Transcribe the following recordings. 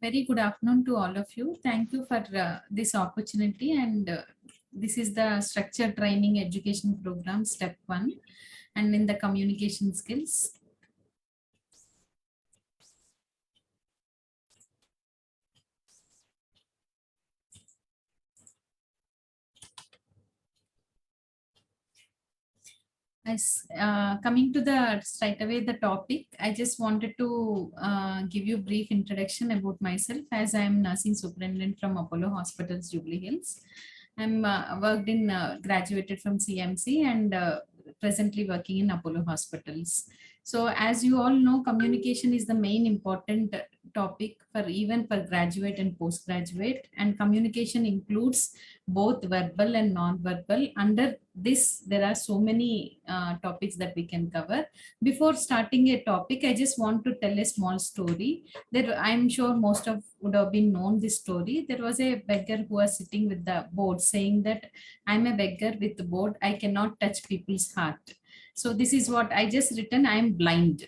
Very good afternoon to all of you. Thank you for this opportunity. And this is the structured training education program, step 1, and in the communication skills. As coming to the straight away the topic, I just wanted to give you a brief introduction about myself, as I am nursing superintendent from Apollo Hospitals, Jubilee Hills. I'm worked in graduated from CMC and presently working in Apollo Hospitals. So as you all know, communication is the main important topic for even for graduate and postgraduate, and communication includes both verbal and non-verbal. Under this, there are so many topics that we can cover. Before starting a topic, I just want to tell a small story that I'm sure most of would have been known this story. There was a beggar who was sitting with the board saying that I'm a beggar with the board. I cannot touch people's heart. So this is what I just written. I'm blind.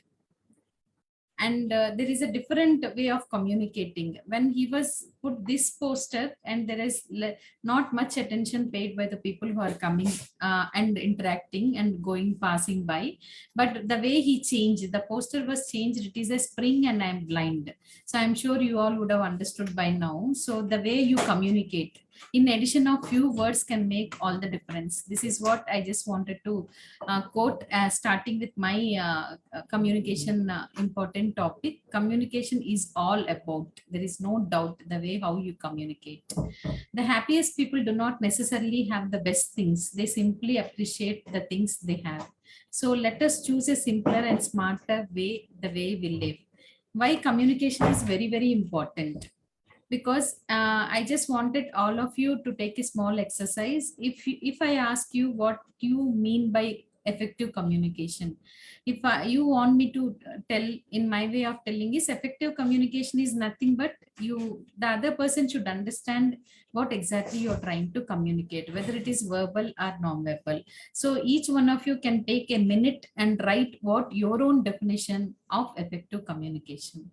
And there is a different way of communicating. When he was put this poster, and there is not much attention paid by the people who are coming and interacting and going passing by, but the way he changed, the poster was changed. It is a spring and I'm blind. So I'm sure you all would have understood by now. So the way you communicate, in addition of few words, can make all the difference. This is what I just wanted to quote, starting with my communication important topic. Communication is all about, there is no doubt, the way how you communicate. The happiest people do not necessarily have the best things. They simply appreciate the things they have. So let us choose a simpler and smarter way, the way we live. Why communication is very, very important? Because I just wanted all of you to take a small exercise. If I ask you what you mean by effective communication, if you want me to tell in my way of telling, is effective communication is nothing but the other person should understand what exactly you're trying to communicate, whether it is verbal or non-verbal. So each one of you can take a minute and write what your own definition of effective communication.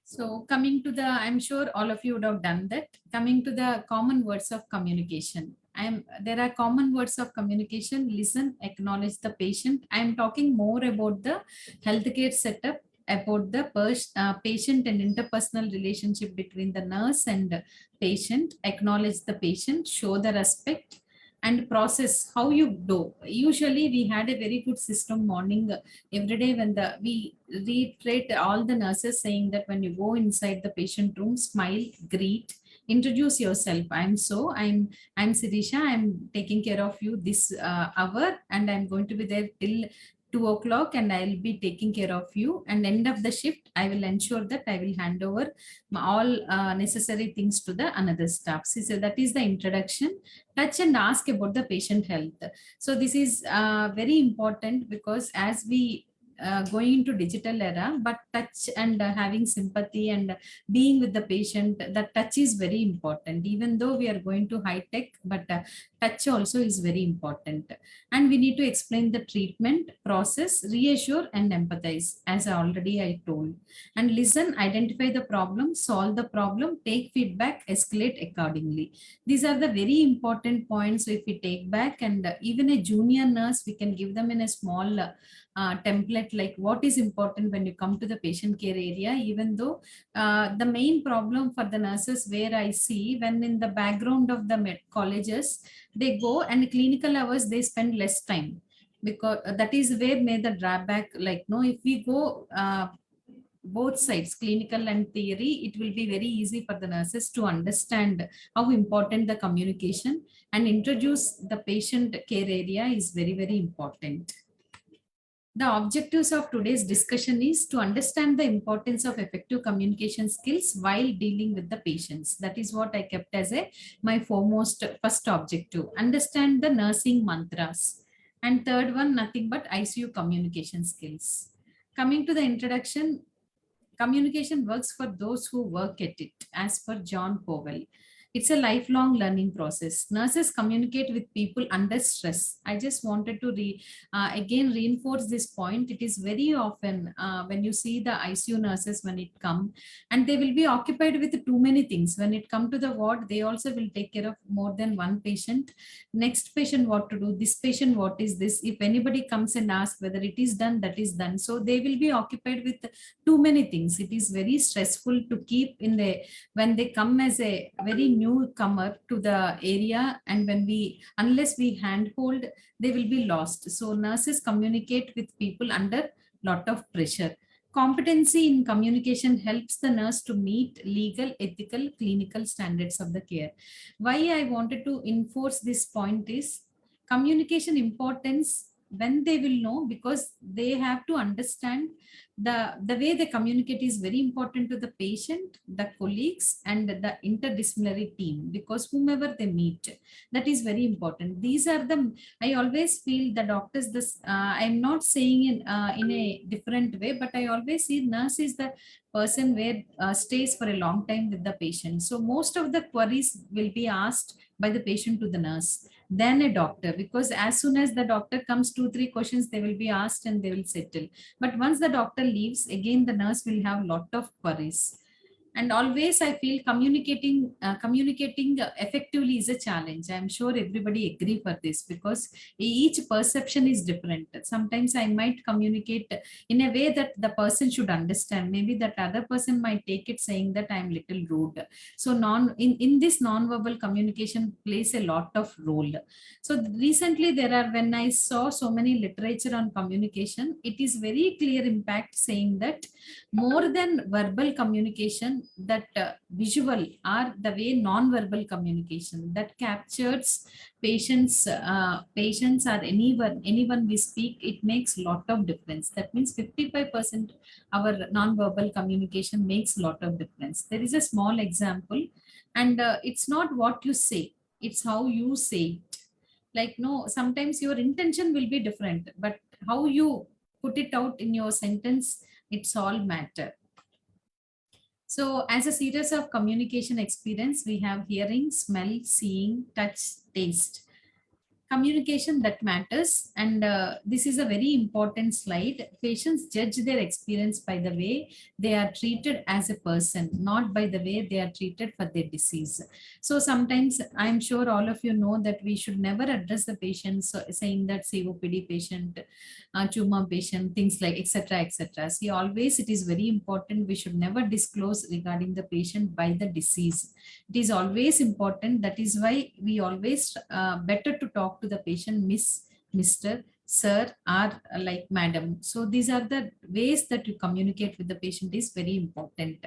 So coming to the, I'm sure all of you would have done that. Coming to the common words of communication. There are common words of communication: listen, acknowledge the patient. I'm talking more about the healthcare setup, about the patient and interpersonal relationship between the nurse and patient. Acknowledge the patient, show the respect, and process how you do. Usually we had a very good system morning every day when we reiterate all the nurses saying that when you go inside the patient room, smile, greet, introduce yourself. I'm Sireesha. I'm taking care of you this hour, and I'm going to be there till 2 o'clock, and I'll be taking care of you. And end of the shift, I will ensure that I will hand over all necessary things to the another staff. So that is the introduction. Touch and ask about the patient health. So this is very important, because as we going into digital era, but touch and having sympathy and being with the patient, that touch is very important. Even though we are going to high tech, but touch also is very important. And we need to explain the treatment process, reassure and empathize, as I told. And listen, identify the problem, solve the problem, take feedback, escalate accordingly. These are the very important points. So if we take back, and even a junior nurse, we can give them in a small template, like what is important when you come to the patient care area. Even though the main problem for the nurses, where I see, when in the background of the colleges, they go and clinical hours, they spend less time, because that is where may the drawback. Like, no, if we go both sides, clinical and theory, it will be very easy for the nurses to understand how important the communication and introduce the patient care area is very, very important. The objectives of today's discussion is to understand the importance of effective communication skills while dealing with the patients. That is what I kept as my foremost first objective. Understand the nursing mantras. And third one, nothing but ICU communication skills. Coming to the introduction, communication works for those who work at it, as per John Powell. It's a lifelong learning process. Nurses communicate with people under stress. I just wanted to again reinforce this point. It is very often when you see the ICU nurses, when it come, and they will be occupied with too many things. When it come to the ward, they also will take care of more than one patient. Next patient, what to do, this patient, what is this, if anybody comes and asks whether it is done, that is done. So they will be occupied with too many things. It is very stressful to keep in the, when they come as a very newcomer to the area, and when we, unless we handhold, they will be lost. So nurses communicate with people under lot of pressure. Competency in communication helps the nurse to meet legal, ethical, clinical standards of the care. Why I wanted to enforce this point is communication importance. When they will know, because they have to understand the way they communicate is very important to the patient, the colleagues, and the interdisciplinary team, because whomever they meet, that is very important. These are the, I always feel the doctors, this I'm not saying in a different way, but I always see nurse is the person where stays for a long time with the patient. So most of the queries will be asked by the patient to the nurse than a doctor, because as soon as the doctor comes, 2 3 questions they will be asked and they will settle. But once the doctor leaves, again the nurse will have lot of queries. And always I feel communicating effectively is a challenge. I'm sure everybody agree for this, because each perception is different. Sometimes I might communicate in a way that the person should understand, maybe that other person might take it saying that I'm little rude. So in this non-verbal communication plays a lot of role. So recently there are, when I saw so many literature on communication, it is very clear impact saying that more than verbal communication, that visual or the way non-verbal communication that captures patients or anyone we speak, it makes lot of difference. That means 55% our non-verbal communication makes lot of difference. There is a small example, and it's not what you say, it's how you say it. Like, no, sometimes your intention will be different, but how you put it out in your sentence, it's all matter. So as a series of communication experience, we have hearing, smell, seeing, touch, taste. Communication that matters. And this is a very important slide. Patients judge their experience by the way they are treated as a person, not by the way they are treated for their disease. So sometimes I'm sure all of you know that we should never address the patient saying that COPD patient, tumor patient, things like etc etc. See, always it is very important, we should never disclose regarding the patient by the disease. It is always important. That is why we always better to talk to the patient miss, Mr., sir, or like madam. So these are the ways that you communicate with the patient is very important.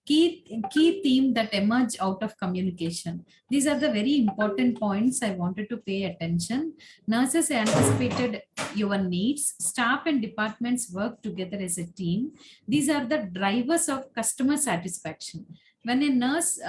Key theme that emerge out of communication. These are the very important points I wanted to pay attention. Nurses anticipated your needs. Staff and departments work together as a team. These are the drivers of customer satisfaction. When a nurse,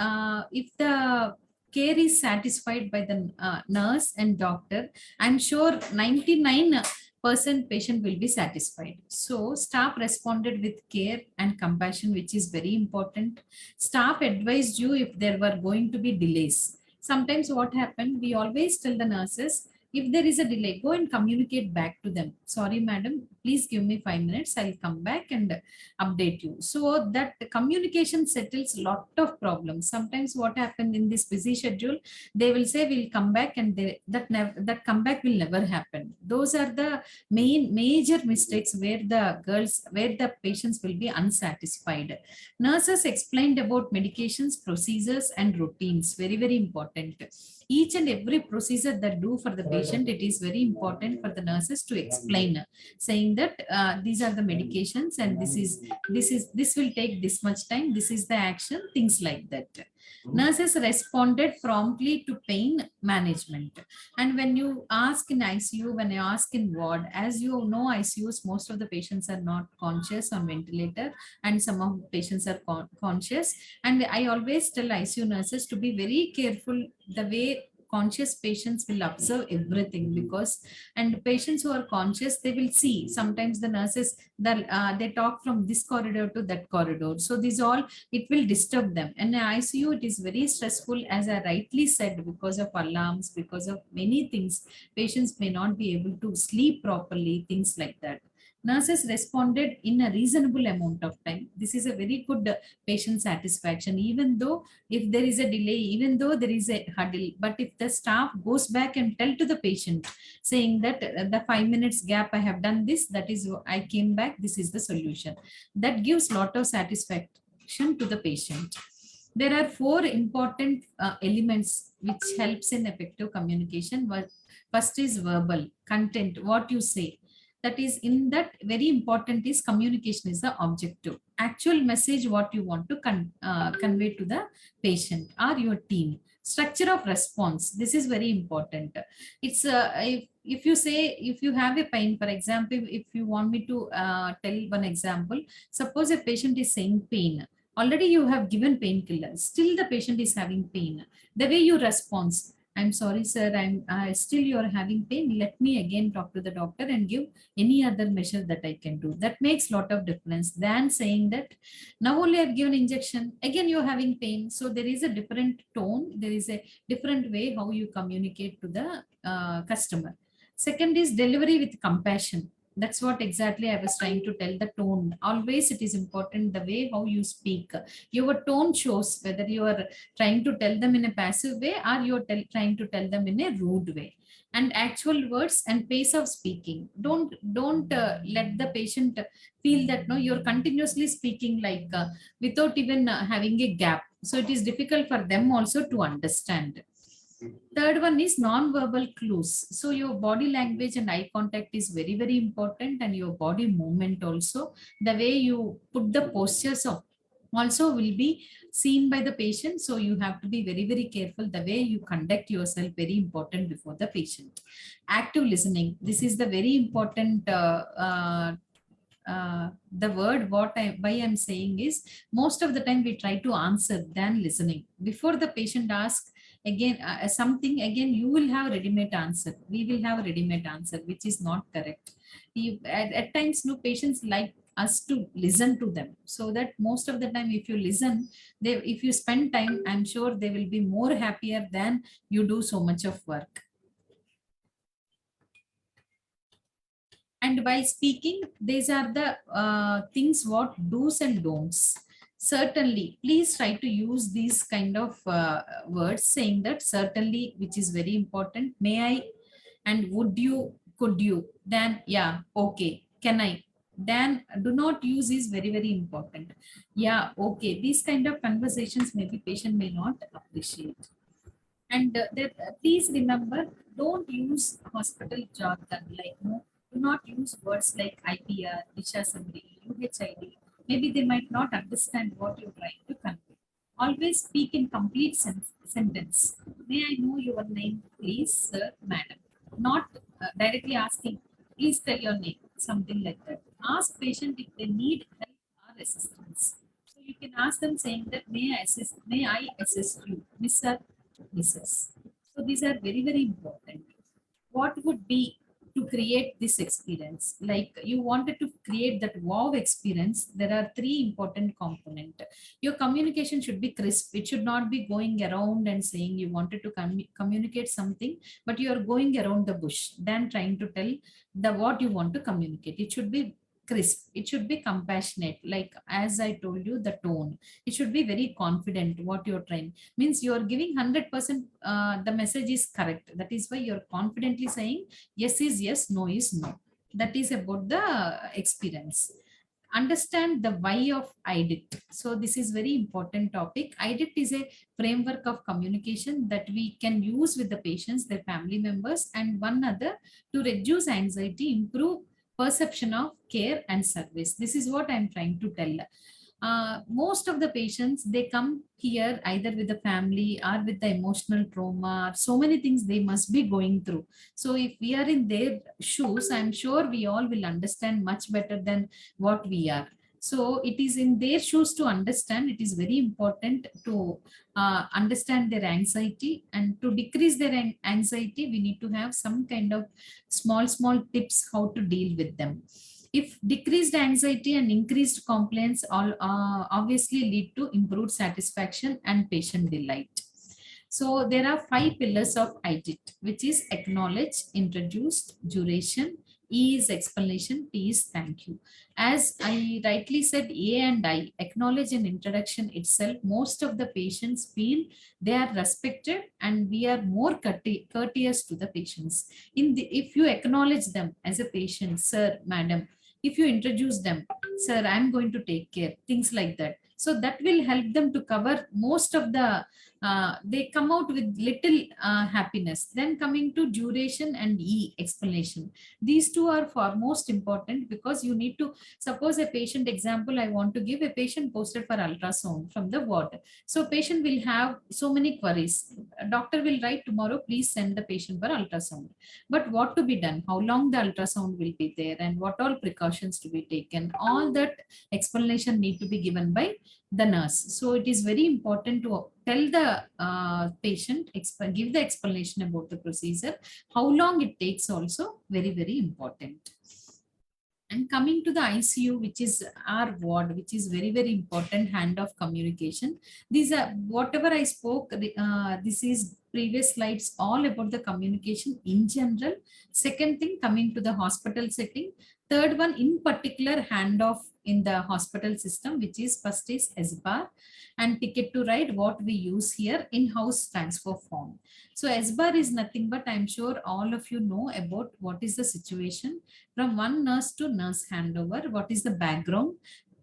if the care is satisfied by the nurse and doctor, I'm sure 99% patient will be satisfied. So staff responded with care and compassion, which is very important. Staff advised you if there were going to be delays. Sometimes what happened, we always tell the nurses, if there is a delay, go and communicate back to them. Sorry, madam, please give me 5 minutes. I'll come back and update you. So that communication settles a lot of problems. Sometimes what happened in this busy schedule, they will say we'll come back, and that comeback will never happen. Those are the major mistakes where the patients will be unsatisfied. Nurses explained about medications, procedures, and routines. Very, very important. Each and every procedure that do for the patient, it is very important for the nurses to explain, saying that these are the medications, and this will take this much time, this is the action, things like that. Nurses responded promptly to pain management. And when you ask in ICU, when you ask in ward, as you know, ICUs, most of the patients are not conscious on ventilator, and some of the patients are conscious. And I always tell ICU nurses to be very careful the way conscious patients will observe everything, because, and patients who are conscious, they will see sometimes the nurses, they talk from this corridor to that corridor. So these all, it will disturb them. And in ICU, it is very stressful, as I rightly said, because of alarms, because of many things. Patients may not be able to sleep properly, things like that. Nurses responded in a reasonable amount of time. This is a very good patient satisfaction, even though if there is a delay, even though there is a huddle. But if the staff goes back and tell to the patient, saying that the 5 minutes gap, I have done this, that is, I came back, this is the solution. That gives lot of satisfaction to the patient. There are four important elements which helps in effective communication. First is verbal content, what you say. That is, in that, very important is communication is the objective. Actual message what you want to convey to the patient or your team. Structure of response. This is very important. It's if you say, if you have a pain, for example, if you want me to tell one example, suppose a patient is saying pain. Already you have given painkillers, still the patient is having pain. The way you respond, I'm sorry, sir, I'm still you're having pain. Let me again talk to the doctor and give any other measure that I can do. That makes lot of difference than saying that now only I've given injection, again you're having pain. So there is a different tone, there is a different way how you communicate to the customer. Second is delivery with compassion. That's what exactly I was trying to tell, the tone. Always it is important the way how you speak. Your tone shows whether you are trying to tell them in a passive way or you're trying to tell them in a rude way. And actual words and pace of speaking. Don't let the patient feel that no, you're continuously speaking like without even having a gap. So it is difficult for them also to understand. Third one is non-verbal clues. So your body language and eye contact is very, very important, and your body movement also. The way you put the postures of also will be seen by the patient. So you have to be very, very careful. The way you conduct yourself, very important before the patient. Active listening. This is the very important the word what I why I'm saying is, most of the time we try to answer than listening. Before the patient asks again something, again you will have ready-made answer. We will have a ready-made answer, which is not correct. At times, no, patients like us to listen to them, so that most of the time if you listen, they, if you spend time, I'm sure they will be more happier than you do so much of work. And while speaking, these are the things what do's and don'ts. Certainly, please try to use these kind of words, saying that certainly, which is very important. May I, and would you, could you, then yeah, okay, can I. Then do not use is very, very important. Yeah, okay. These kind of conversations maybe patient may not appreciate. And please remember, don't use hospital jargon like no. Do not use words like IPR, Disha summary, UHID. Maybe they might not understand what you're trying to convey. Always speak in complete sentence. May I know your name, please, sir, madam? Not directly asking, please tell your name, something like that. Ask patient if they need help or assistance. So you can ask them saying that, may I assist you, Mr. Mrs. So these are very, very important. What would be to create this experience? Like you wanted to create that wow experience, there are three important components. Your communication should be crisp. It should not be going around and saying you wanted to communicate something, but you are going around the bush than trying to tell the what you want to communicate. It should be crisp. It should be compassionate. Like as I told you, the tone. It should be very confident what you're trying. Means you're giving 100%, the message is correct. That is why you're confidently saying yes is yes, no is no. That is about the experience. Understand the why of IDET. So this is very important topic. IDET is a framework of communication that we can use with the patients, their family members, and one another to reduce anxiety, improve perception of care and service. This is what I'm trying to tell. Most of the patients, they come here either with the family or with the emotional trauma, so many things they must be going through. So if we are in their shoes, I'm sure we all will understand much better than what we are. So it is in their shoes to understand. It is very important to understand their anxiety, and to decrease their anxiety, we need to have some kind of small tips how to deal with them. If decreased anxiety and increased compliance all obviously lead to improved satisfaction and patient delight. So there are 5 pillars of IDET, which is acknowledge, introduced, duration, E is explanation, T is thank you. As I rightly said, A and I, acknowledge and introduction itself, most of the patients feel they are respected and we are more courteous to the patients. If you acknowledge them as a patient, sir, madam, if you introduce them, sir, I'm going to take care, things like that. So that will help them to cover most of the they come out with little happiness. Then coming to duration and E, explanation. These two are far most important, because you need to suppose a patient example I want to give. A patient posted for ultrasound from the ward. So patient will have so many queries. A doctor will write tomorrow, please send the patient for ultrasound. But what to be done? How long the ultrasound will be there, and what all precautions to be taken? All that explanation need to be given by the nurse. So it is very important to tell the patient, give the explanation about the procedure, how long it takes, also very important. And coming to the ICU, which is our ward, which is very important hand of communication. These are whatever I spoke. This is previous slides all about the communication in general. Second thing, coming to the hospital setting. Third one, in particular, handoff in the hospital system, which is first is SBAR and ticket to ride, what we use here, in-house transfer form. So SBAR is nothing but, I'm sure all of you know about what is the situation from one nurse to nurse handover, what is the background,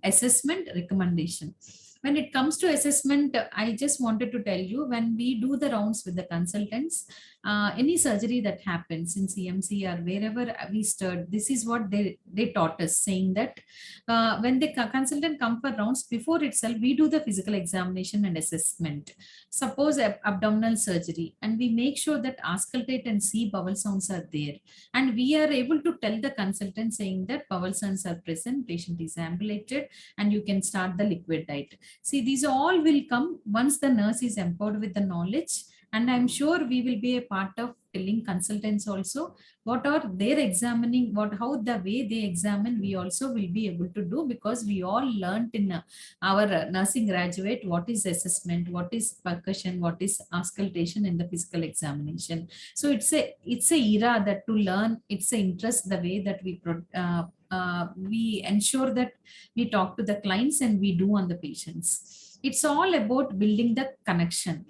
assessment, recommendation. When it comes to assessment, I just wanted to tell you, when we do the rounds with the consultants, any surgery that happens in CMC or wherever we stirred, this is what they taught us, saying that when the consultant come for rounds, before itself, we do the physical examination and assessment. Suppose abdominal surgery, and we make sure that auscultate and see bowel sounds are there. And we are able to tell the consultant saying that bowel sounds are present, patient is ambulated, and you can start the liquid diet. See, these all will come once the nurse is empowered with the knowledge. And I'm sure we will be a part of telling consultants also what are they're examining, how the way they examine, we also will be able to do, because we all learned in our nursing graduate what is assessment, what is percussion, what is auscultation in the physical examination. So it's a era that to learn, it's an interest, the way that we ensure that we talk to the clients and we do on the patients. It's all about building the connection.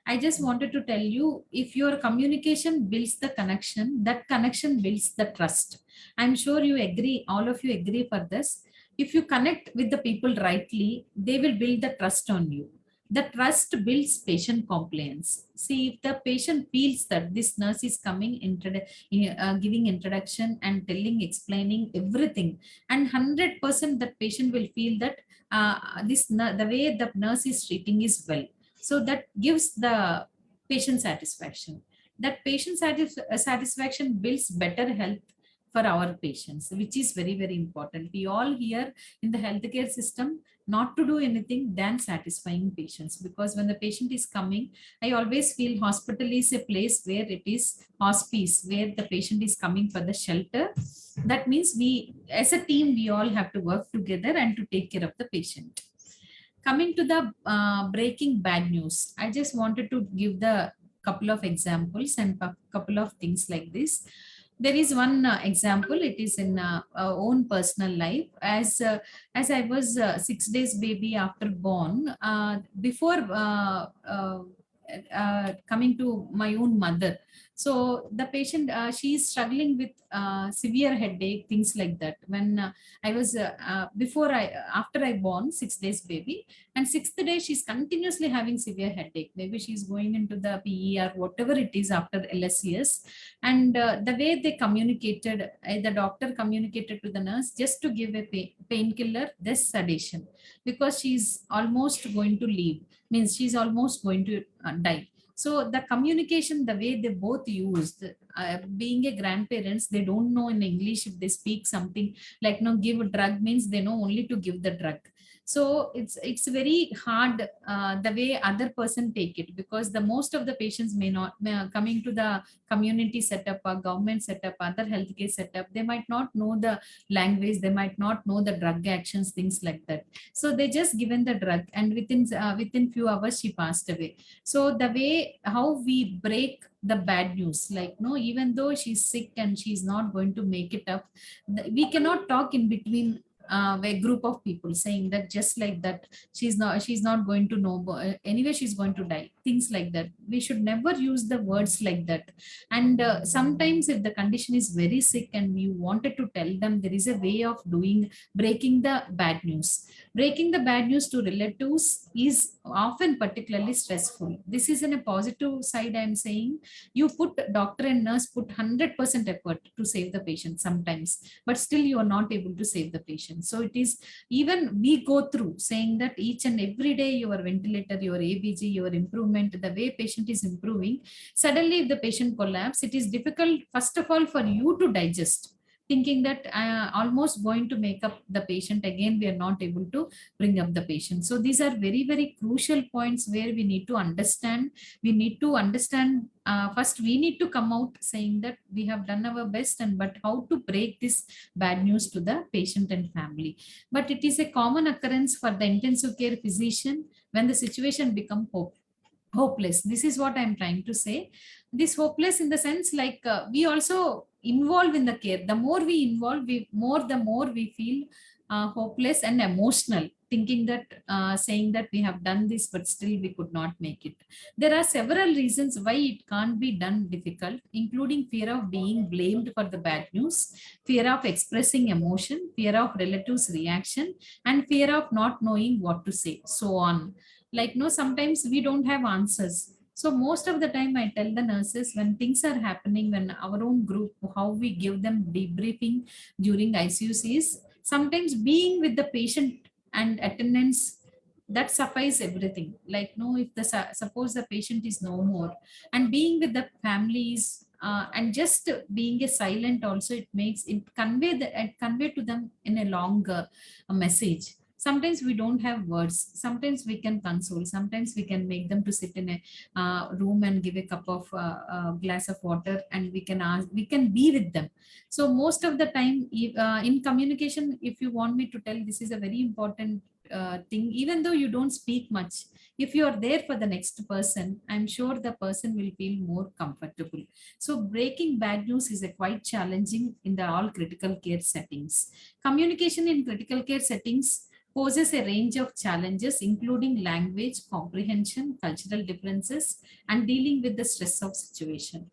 I just wanted to tell you, if your communication builds the connection, that connection builds the trust. I'm sure you agree, all of you agree for this. If you connect with the people rightly, they will build the trust on you. The trust builds patient compliance. See, if the patient feels that this nurse is coming, giving introduction and telling, explaining everything, and 100% that patient will feel that the way the nurse is treating is well. So that gives the patient satisfaction. That patient satisfaction builds better health for our patients, which is very important. We all here in the healthcare system not to do anything than satisfying patients, because when the patient is coming, I always feel hospital is a place where it is hospice, where the patient is coming for the shelter. That means we as a team, we all have to work together and to take care of the patient. Coming to the breaking bad news, I just wanted to give the couple of examples and couple of things like this. There is one example. It is in our own personal life. As I was 6 days baby after born, before coming to my own mother. So the patient, she is struggling with severe headache, things like that. When I was after I born 6 days baby, and sixth day she's continuously having severe headache. Maybe she's going into the PE or whatever it is after LSCS. And the way they communicated, the doctor communicated to the nurse just to give a painkiller, this sedation, because she's almost going to leave, means she's almost going to die. So the communication, the way they both used, being a grandparents, they don't know in English if they speak something like no, give a drug means they know only to give the drug. So it's very hard the way other person take it, because the most of the patients coming to the community setup or government setup, other healthcare setup, they might not know the language, they might not know the drug actions, things like that. So they just given the drug, and within few hours she passed away. So the way how we break the bad news, like no, even though she's sick and she's not going to make it up, we cannot talk in between a group of people saying that just like that she's not going to know, anyway she's going to die, things like that. We should never use the words like that. And sometimes if the condition is very sick and you wanted to tell them, there is a way of doing, breaking the bad news. Breaking the bad news to relatives is often particularly stressful. This is in a positive side, I'm saying. You put doctor and nurse put 100% effort to save the patient sometimes, but still you are not able to save the patient. So it is, even we go through saying that each and every day your ventilator, your ABG, your improvement, the way patient is improving, suddenly if the patient collapse, it is difficult first of all for you to digest, thinking that almost going to make up the patient again, we are not able to bring up the patient. So these are very very crucial points where we need to understand. We need to understand, first we need to come out saying that we have done our best, and but how to break this bad news to the patient and family. But it is a common occurrence for the intensive care physician when the situation become hopeless. This is what I'm trying to say. This hopeless in the sense like we also involve in the care. The more we involve, the more we feel hopeless and emotional, thinking that saying that we have done this but still we could not make it. There are several reasons why it can't be done difficult, including fear of being blamed for the bad news, fear of expressing emotion, fear of relatives reaction, and fear of not knowing what to say, so on. Like no, sometimes we don't have answers. So most of the time I tell the nurses, when things are happening, when our own group, how we give them debriefing during ICUs is sometimes being with the patient and attendance, that suffice everything. Like no, if the suppose the patient is no more, and being with the families, and just being a silent also, it makes it convey to them in a longer message. Sometimes we don't have words, sometimes we can console, sometimes we can make them to sit in a room and give a cup of glass of water, and we can ask, we can be with them. So most of the time, in communication, if you want me to tell, this is a very important thing. Even though you don't speak much, if you are there for the next person, I'm sure the person will feel more comfortable. So breaking bad news is a quite challenging in the all critical care settings. Communication in critical care settings poses a range of challenges, including language, comprehension, cultural differences, and dealing with the stress of situation.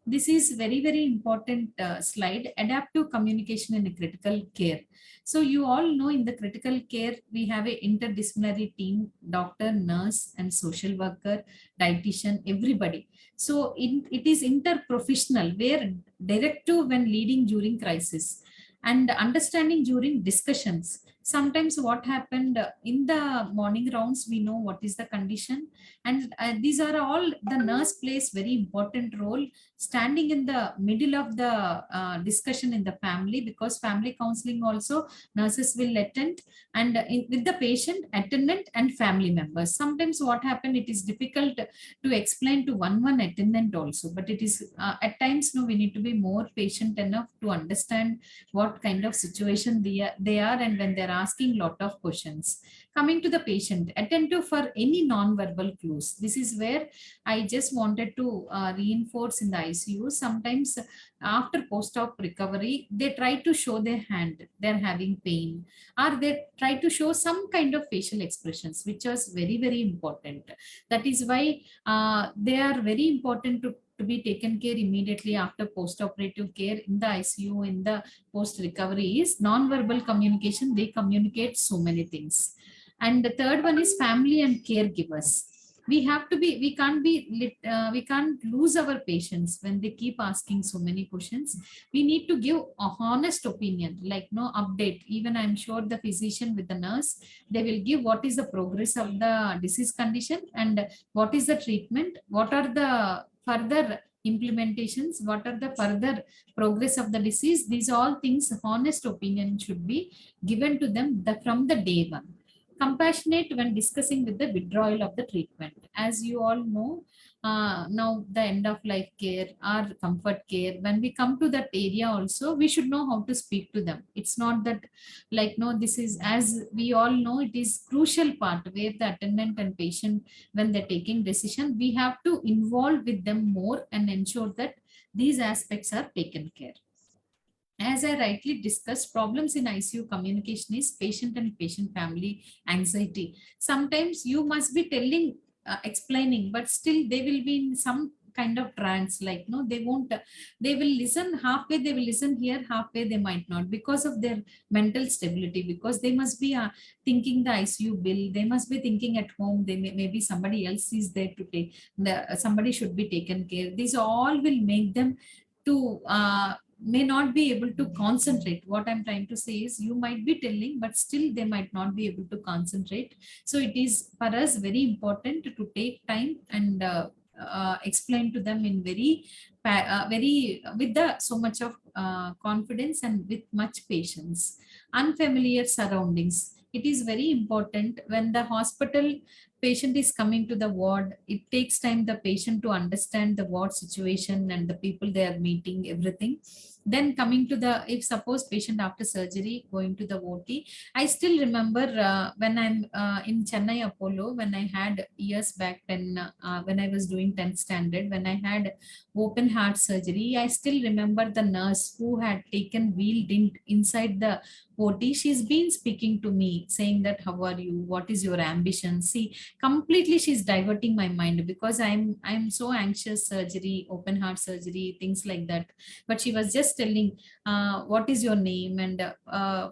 This is very, very important slide, adaptive communication in a critical care. So you all know in the critical care, we have a interdisciplinary team, doctor, nurse, and social worker, dietitian, everybody. So it is interprofessional, where directive when leading during crisis and understanding during discussions. Sometimes what happened in the morning rounds, we know what is the condition, and these are all, the nurse plays very important role, standing in the middle of the discussion in the family, because family counseling also nurses will attend, and with the patient, attendant, and family members. Sometimes what happened, it is difficult to explain to one attendant also, but it is at times, no, we need to be more patient enough to understand what kind of situation they are, and when they're asking lot of questions. Coming to the patient, attentive for any non-verbal clues. This is where I just wanted to reinforce in the ICU. Sometimes after post-op recovery, they try to show their hand, they're having pain, or they try to show some kind of facial expressions, which was very, very important. That is why they are very important to be taken care immediately after post-operative care in the ICU, in the post-recovery, is non-verbal communication. They communicate so many things. And the third one is family and caregivers. We have to be, we can't lose our patience when they keep asking so many questions. We need to give a honest opinion, like no update. Even I'm sure the physician with the nurse, they will give what is the progress of the disease condition, and what is the treatment, what are the further implementations, what are the further progress of the disease. These all things, honest opinion should be given to them from the day one. Compassionate when discussing with the withdrawal of the treatment. As you all know, now the end of life care or comfort care, when we come to that area also, we should know how to speak to them. It's not that, like no, this is, as we all know, it is crucial part where the attendant and patient, when they're taking decision, we have to involve with them more and ensure that these aspects are taken care. As I rightly discussed, problems in ICU communication is patient and patient family anxiety. Sometimes you must be telling, explaining, but still they will be in some kind of trance, like no, they won't, they will listen halfway, they will listen here, halfway they might not, because of their mental stability, because they must be thinking the ICU bill, they must be thinking at home, they maybe somebody else is there to take, somebody should be taken care. These all will make them to may not be able to concentrate. What I'm trying to say is, you might be telling, but still they might not be able to concentrate. So it is for us very important to take time and explain to them in very very with the so much of confidence and with much patience. Unfamiliar surroundings, it is very important when the hospital patient is coming to the ward. It takes time the patient to understand the ward situation and the people they are meeting, everything. Then coming to the, if suppose patient after surgery going to the OT, I still remember when I'm in Chennai Apollo, when I had years back, when I was doing 10th standard, when I had open heart surgery, I still remember the nurse who had taken wheeled in inside the OT. She's been speaking to me saying that, how are you, what is your ambition? See, completely she's diverting my mind, because I'm so anxious, surgery, open heart surgery, things like that. But she was just telling, what is your name, and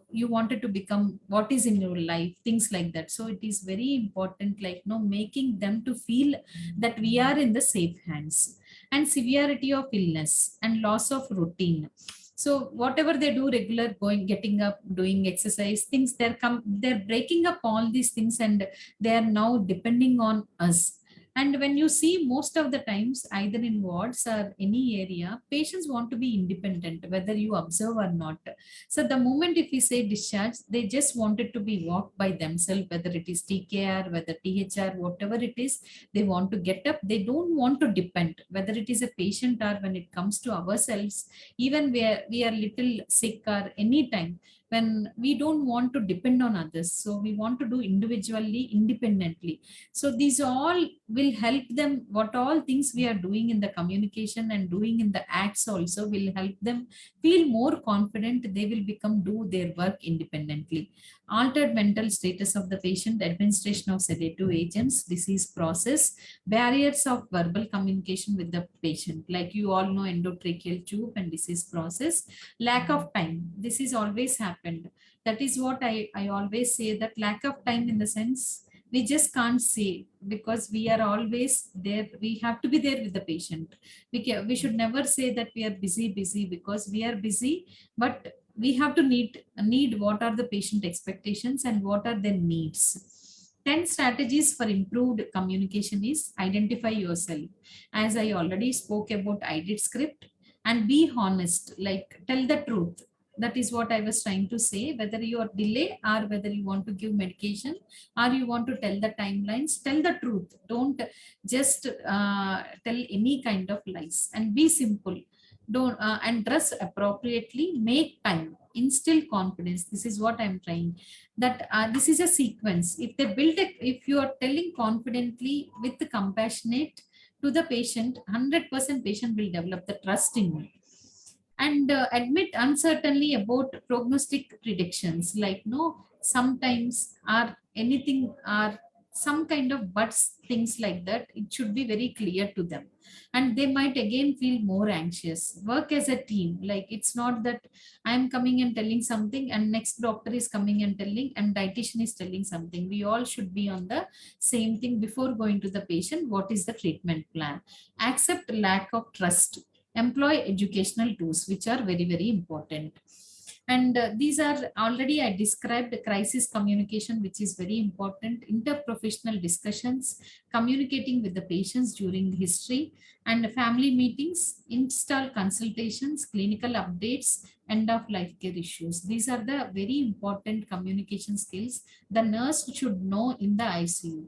you wanted to become, what is in your life, things like that. So it is very important, like no, making them to feel that we are in the safe hands. And severity of illness and loss of routine. So whatever they do regular, going, getting up, doing exercise things, they're breaking up all these things, and they are now depending on us. And when you see, most of the times, either in wards or any area, patients want to be independent, whether you observe or not. So the moment if we say discharge, they just wanted to be walked by themselves, whether it is TKR, whether THR, whatever it is, they want to get up. They don't want to depend, whether it is a patient or when it comes to ourselves, even where we are little sick or anytime, when we don't want to depend on others. So we want to do individually, independently. So these all will help them. What all things we are doing in the communication and doing in the acts also will help them feel more confident. They will become do their work independently. Altered mental status of the patient, administration of sedative agents, disease process, barriers of verbal communication with the patient. Like you all know, endotracheal tube and disease process, lack of time. This is always happened. That is what I always say, that lack of time in the sense, we just can't say, because we are always there, we have to be there with the patient. We should never say that we are busy, because we are busy, but we have to need what are the patient expectations and what are their needs. 10 strategies for improved communication is: identify yourself, as I already spoke about IDET script, and be honest, like tell the truth. That is what I was trying to say. Whether you are delay or whether you want to give medication or you want to tell the timelines, tell the truth. Don't just tell any kind of lies, and be simple. Don't and dress appropriately. Make time. Instill confidence. This is what I'm trying. That this is a sequence. If they build it, if you are telling confidently with the compassionate to the patient, 100% patient will develop the trust in you. And admit uncertainty about prognostic predictions, like no, sometimes or anything, or some kind of buts, things like that, it should be very clear to them. And they might again feel more anxious. Work as a team. Like, it's not that I'm coming and telling something and next doctor is coming and telling and dietitian is telling something. We all should be on the same thing before going to the patient. What is the treatment plan? Accept lack of trust. Employ educational tools, which are very, very important. And these are already I described crisis communication, which is very important, interprofessional discussions, communicating with the patients during history and family meetings, install consultations, clinical updates, end of life care issues. These are the very important communication skills the nurse should know in the ICU.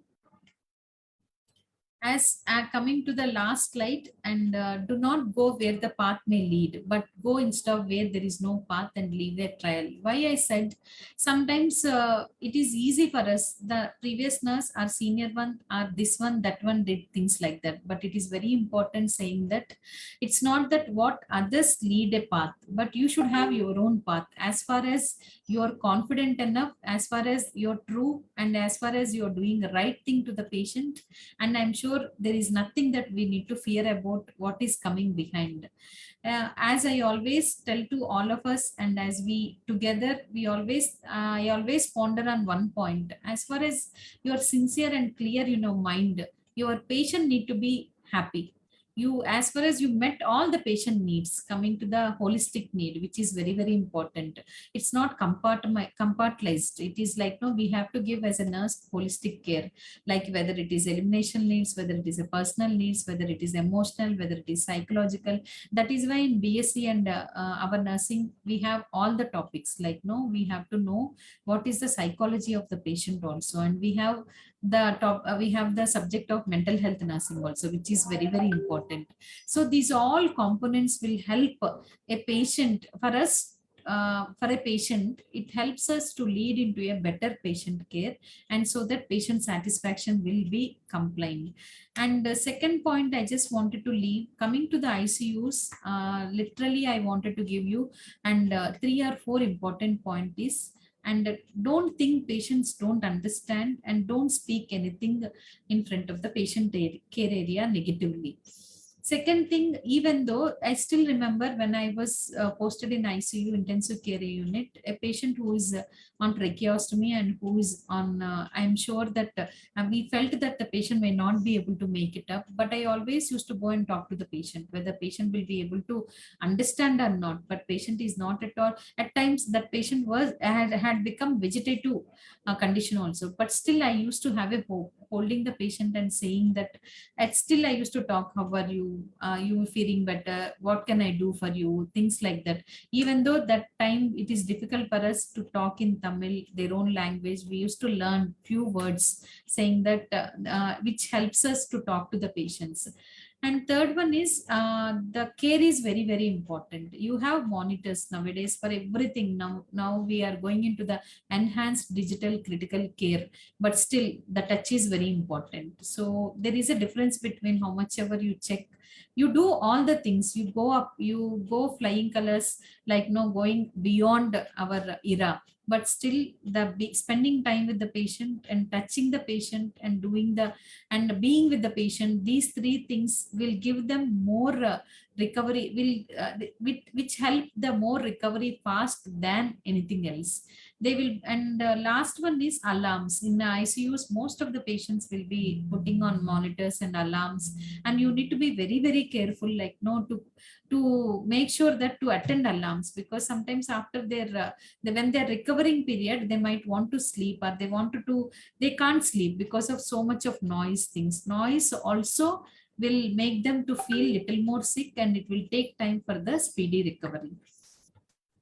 As coming to the last slide, and do not go where the path may lead, but go instead of where there is no path and leave a trial. Why I said sometimes it is easy for us, the previous nurse, our senior one, or this one, that one did things like that. But it is very important saying that it's not that what others lead a path, but you should have your own path. As far as you're confident enough, as far as you're true, and as far as you're doing the right thing to the patient, and I'm sure there is nothing that we need to fear about what is coming behind. As I always tell to all of us, and as we together, we always I always ponder on one point. As far as you're sincere and clear in your mind, your patient need to be happy. You, as far as you met all the patient needs, coming to the holistic need, which is very, very important. It's not compartmentalized. It is like, no, we have to give as a nurse holistic care, like whether it is elimination needs, whether it is a personal needs, whether it is emotional, whether it is psychological. That is why in BSc and our nursing, we have all the topics, like, no, we have to know what is the psychology of the patient also. And we have we have the subject of mental health nursing also, which is very, very important. So these all components will help a patient. For a patient, it helps us to lead into a better patient care, and so that patient satisfaction will be compliant. And the second point I just wanted to leave, coming to the ICUs, literally I wanted to give you, and three or four important point is, and don't think patients don't understand, and don't speak anything in front of the patient care area negatively. Second thing, even though I still remember when I was posted in ICU intensive care unit, a patient who is on tracheostomy and who is on, I'm sure that we felt that the patient may not be able to make it up, but I always used to go and talk to the patient, whether patient will be able to understand or not. But patient is not at all. At times that patient had become vegetative condition also, but still I used to have a hope, holding the patient and saying that, and still I used to talk, how are you? You feeling better? What can I do for you? Things like that. Even though that time it is difficult for us to talk in Tamil, their own language, we used to learn few words saying that, which helps us to talk to the patients. And third one is the care is very, very important. You have monitors nowadays for everything. Now we are going into the enhanced digital critical care, but still the touch is very important. So there is a difference between how much ever you check, you do all the things, you go up, you go flying colors, like, no, going beyond our era, but still the spending time with the patient and touching the patient and doing the, and being with the patient, these three things will give them more recovery, which help the more recovery fast than anything else. They will. And last one is alarms. In the ICUs, most of the patients will be putting on monitors and alarms, and you need to be very, very careful, like, no, to make sure that to attend alarms, because sometimes after their when they're recovering period, they might want to sleep, or they can't sleep because of so much of noise also will make them to feel little more sick, and it will take time for the speedy recovery.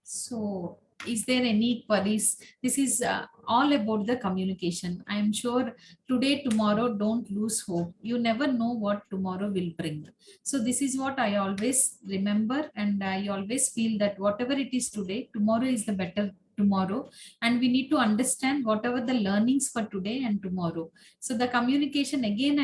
So, is there any queries? This is all about the communication. I am sure today, tomorrow, don't lose hope. You never know what tomorrow will bring. So, this is what I always remember, and I always feel that whatever it is today, tomorrow is the better tomorrow, and we need to understand whatever the learnings for today and tomorrow. So the communication, again,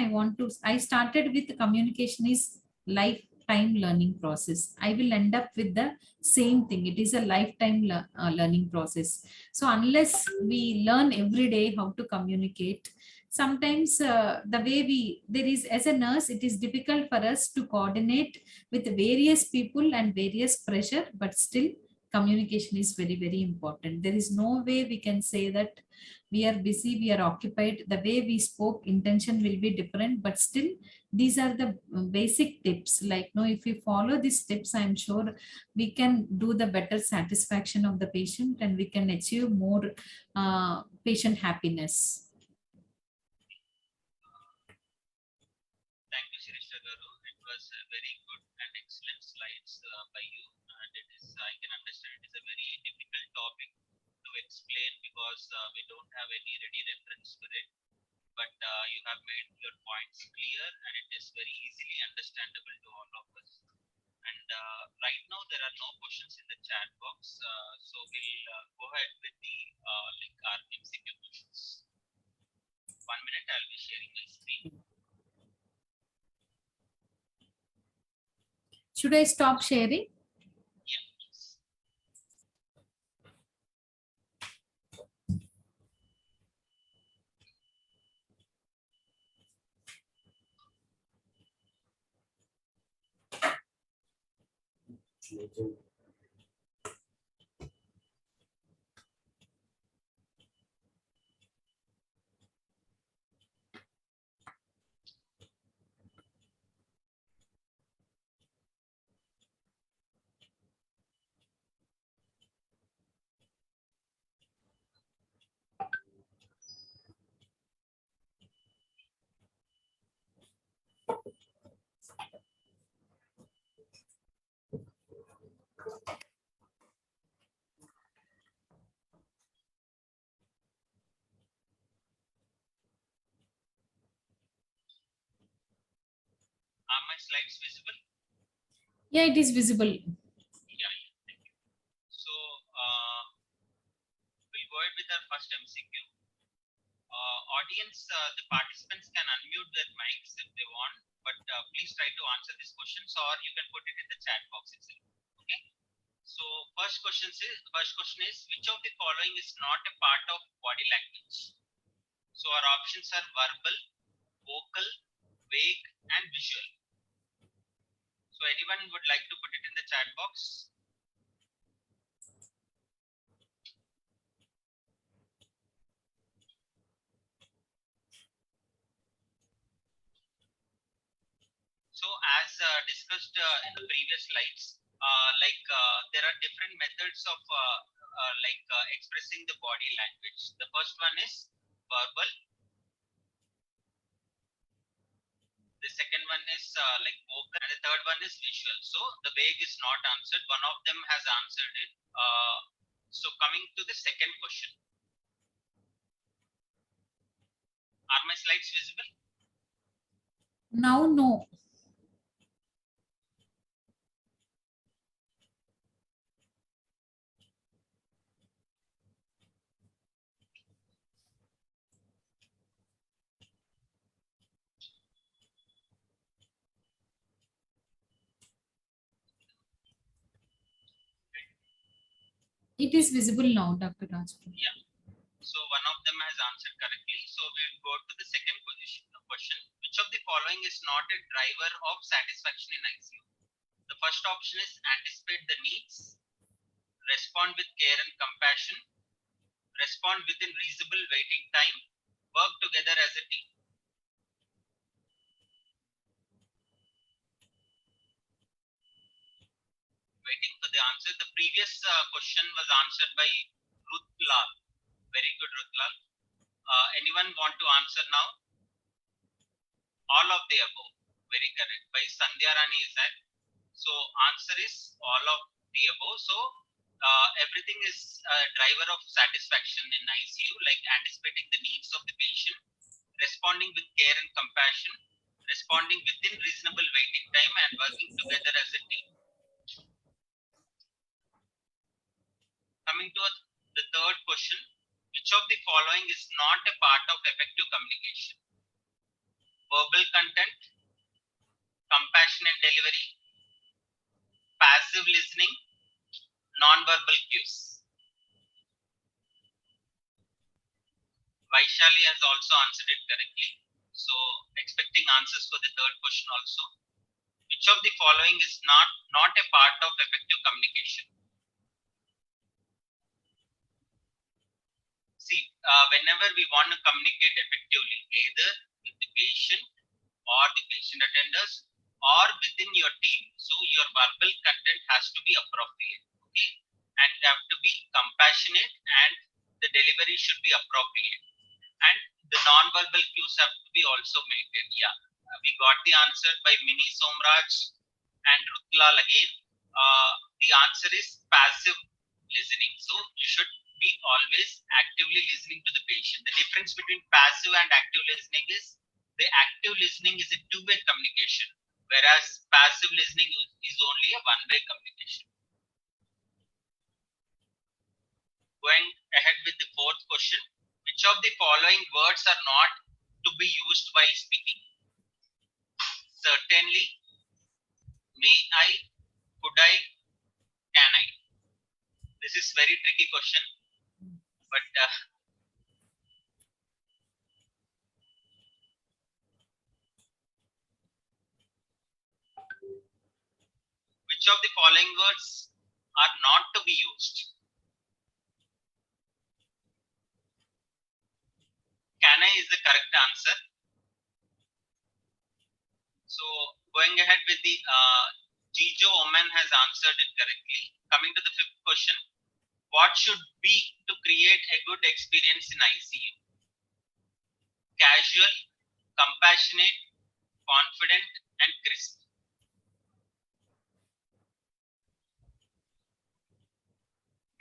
I started with communication is lifetime learning process. I will end up with the same thing. It is a lifetime learning process. So unless we learn every day how to communicate, sometimes the way there is, as a nurse, it is difficult for us to coordinate with various people and various pressure, but still communication is very, very important. There is no way we can say that we are busy, we are occupied. The way we spoke, intention will be different, but still these are the basic tips. Like, no, if we follow these tips, I'm sure we can do the better satisfaction of the patient and we can achieve more patient happiness. Thank you, Sireesha garu. It was a very good and excellent slides by you, and it is, I can understand, it is a very difficult topic to explain because we don't have any ready reference for it. But you have made your points clear, and it is very easily understandable to all of us. And right now there are no questions in the chat box, so we'll go ahead with the like our MCQ questions. 1 minute, I'll be sharing my screen. Should I stop sharing? Yeah, please. Are my slides visible? Yeah, it is visible. Yeah, thank you. So we'll go ahead with our first MCQ. Audience, the participants can unmute their mics if they want, but please try to answer these questions, or you can put it in the chat box itself. Okay. So first question is which of the following is not a part of body language? So our options are verbal, vocal, vague, and visual. So anyone would like to put it in the chat box? So as discussed in the previous slides, there are different methods of expressing the body language. The first one is verbal. The second one is vocal, and the third one is visual. So the vague is not answered. One of them has answered it. So coming to the second question. Are my slides visible? Now, no. It is visible now, Dr. Rajkumar. Yeah. So one of them has answered correctly. So we'll go to the second question. Which of the following is not a driver of satisfaction in ICU? The first option is anticipate the needs, respond with care and compassion, respond within reasonable waiting time, work together as a team. Waiting for the answer. The previous question was answered by Ruth Lal. Very good, Ruth Lal. Anyone want to answer now? All of the above. Very correct. By Sandhya Rani is that. So answer is all of the above. So everything is a driver of satisfaction in ICU, like anticipating the needs of the patient, responding with care and compassion, responding within reasonable waiting time, and working together as a team. Coming to the third question, which of the following is not a part of effective communication? Verbal content, compassionate delivery, passive listening, non-verbal cues. Vaishali has also answered it correctly. So expecting answers for the third question also. Which of the following is not a part of effective communication? See, whenever we want to communicate effectively, either with the patient or the patient attenders or within your team, so your verbal content has to be appropriate, okay, and you have to be compassionate, and the delivery should be appropriate, and the non-verbal cues have to be also maintained. Yeah, we got the answer by Mini Somraj and Rutlal again. The answer is passive listening. So you should be always actively listening to the patient. The difference between passive and active listening is the active listening is a two-way communication, whereas passive listening is only a one-way communication. Going ahead with the fourth question, which of the following words are not to be used while speaking? Certainly, may I, could I, can I? This is very tricky question, but which of the following words are not to be used? Can I is the correct answer. So going ahead with the Jijo Oman has answered it correctly. Coming to the fifth question, what should be to create a good experience in ICU? Casual, compassionate, confident, and crisp.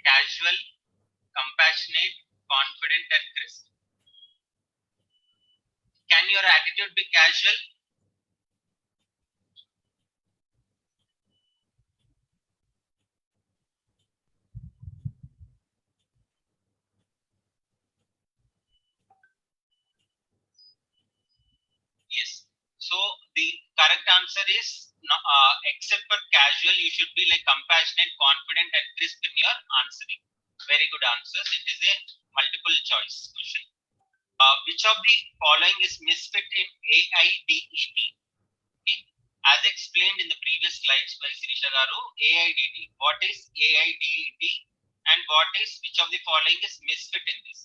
Casual, compassionate, confident, and crisp. Can your attitude be casual? Yes. So the correct answer is except for casual, you should be like compassionate, confident, and crisp in your answering. Very good answers. It is a multiple choice question. Which of the following is misfit in AIDET? Okay. As explained in the previous slides by Sireesha garu, AIDET. What is AIDET? And what is which of the following is misfit in this?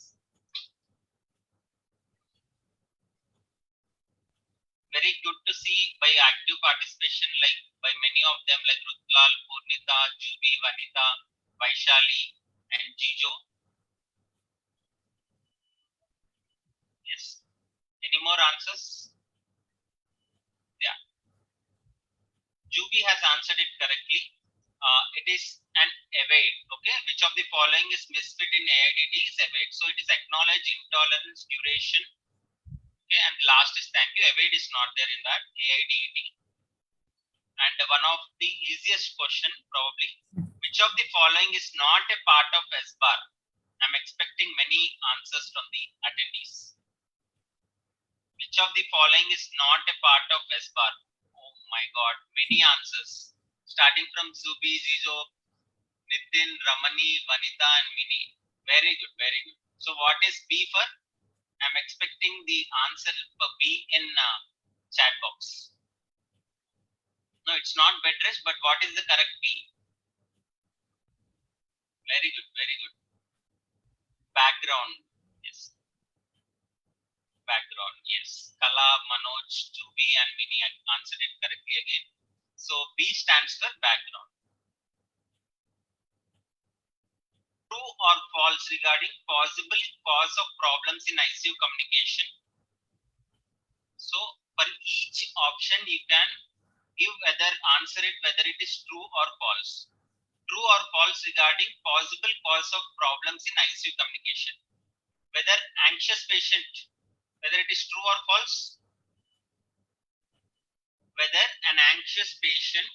Very good to see by active participation, like by many of them, like Rutlal, Purnita, Jubi, Vanita, Vaishali, and Jijo. Yes. Any more answers? Yeah. Jubi has answered it correctly. It is an evade. Okay. Which of the following is misfit in AIDD is evade? So it is acknowledge, intolerance, duration. Okay. And last is thank you. Evade is not there in that AIDD. And one of the easiest question probably, which of the following is not a part of SBAR? I'm expecting many answers from the attendees. Which of the following is not a part of SBAR? Oh my God, many answers. Starting from Zubi, Zizo, Nitin, Ramani, Vanita, and Mini. Very good, very good. So what is B for? I'm expecting the answer for B in chat box. No, it's not bed rest, but what is the correct B? Very good, very good. Background, yes. Background, yes. Kala, Manoj, Jubi, and Mini answered it correctly again. So B stands for background. True or false regarding possible cause of problems in ICU communication? So for each option you can give answer it whether it is true or false. True or false regarding possible cause of problems in ICU communication. Whether anxious patient, whether it is true or false. Whether an anxious patient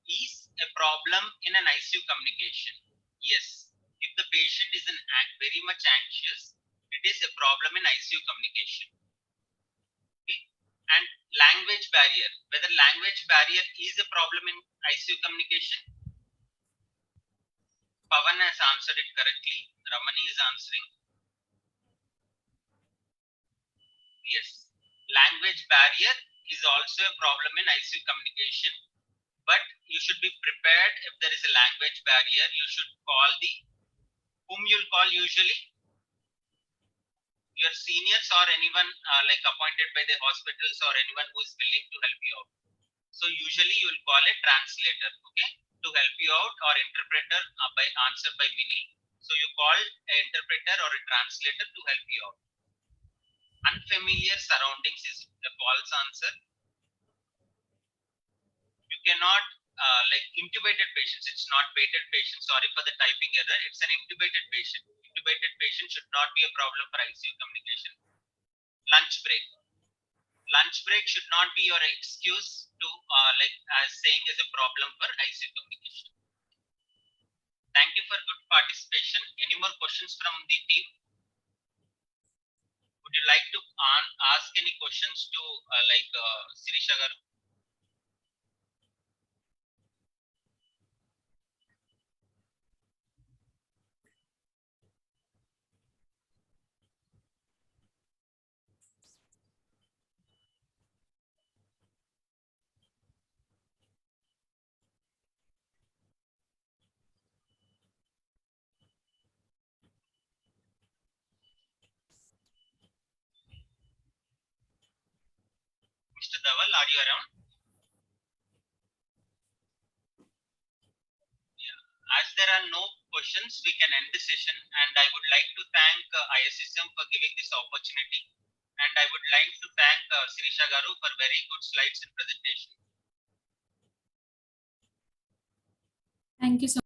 is a problem in an ICU communication. Yes, if the patient is very much anxious, it is a problem in ICU communication. Okay. And language barrier, whether language barrier is a problem in ICU communication. Pavan has answered it correctly. Ramani is answering. Yes, language barrier is also a problem in ICU communication, but you should be prepared. If there is a language barrier, you should call whom you'll call usually, your seniors or anyone like appointed by the hospitals or anyone who is willing to help you out. So usually you will call a translator, okay, to help you out, or interpreter by answer by meaning. So you call an interpreter or a translator to help you out. Unfamiliar surroundings is a false answer. You cannot like intubated patients. It's not pated patient. Sorry for the typing error. It's an intubated patient. Intubated patient should not be a problem for ICU communication. Lunch break. Lunch break should not be your excuse to like as saying is a problem for ICU communication. Thank you for good participation. Any more questions from the team? Would you like to ask any questions to Sireesha garu? Mr. Dhaval, are you around? Yeah. As there are no questions, we can end the session. And I would like to thank ISSM for giving this opportunity. And I would like to thank Sireesha garu for very good slides and presentation. Thank you so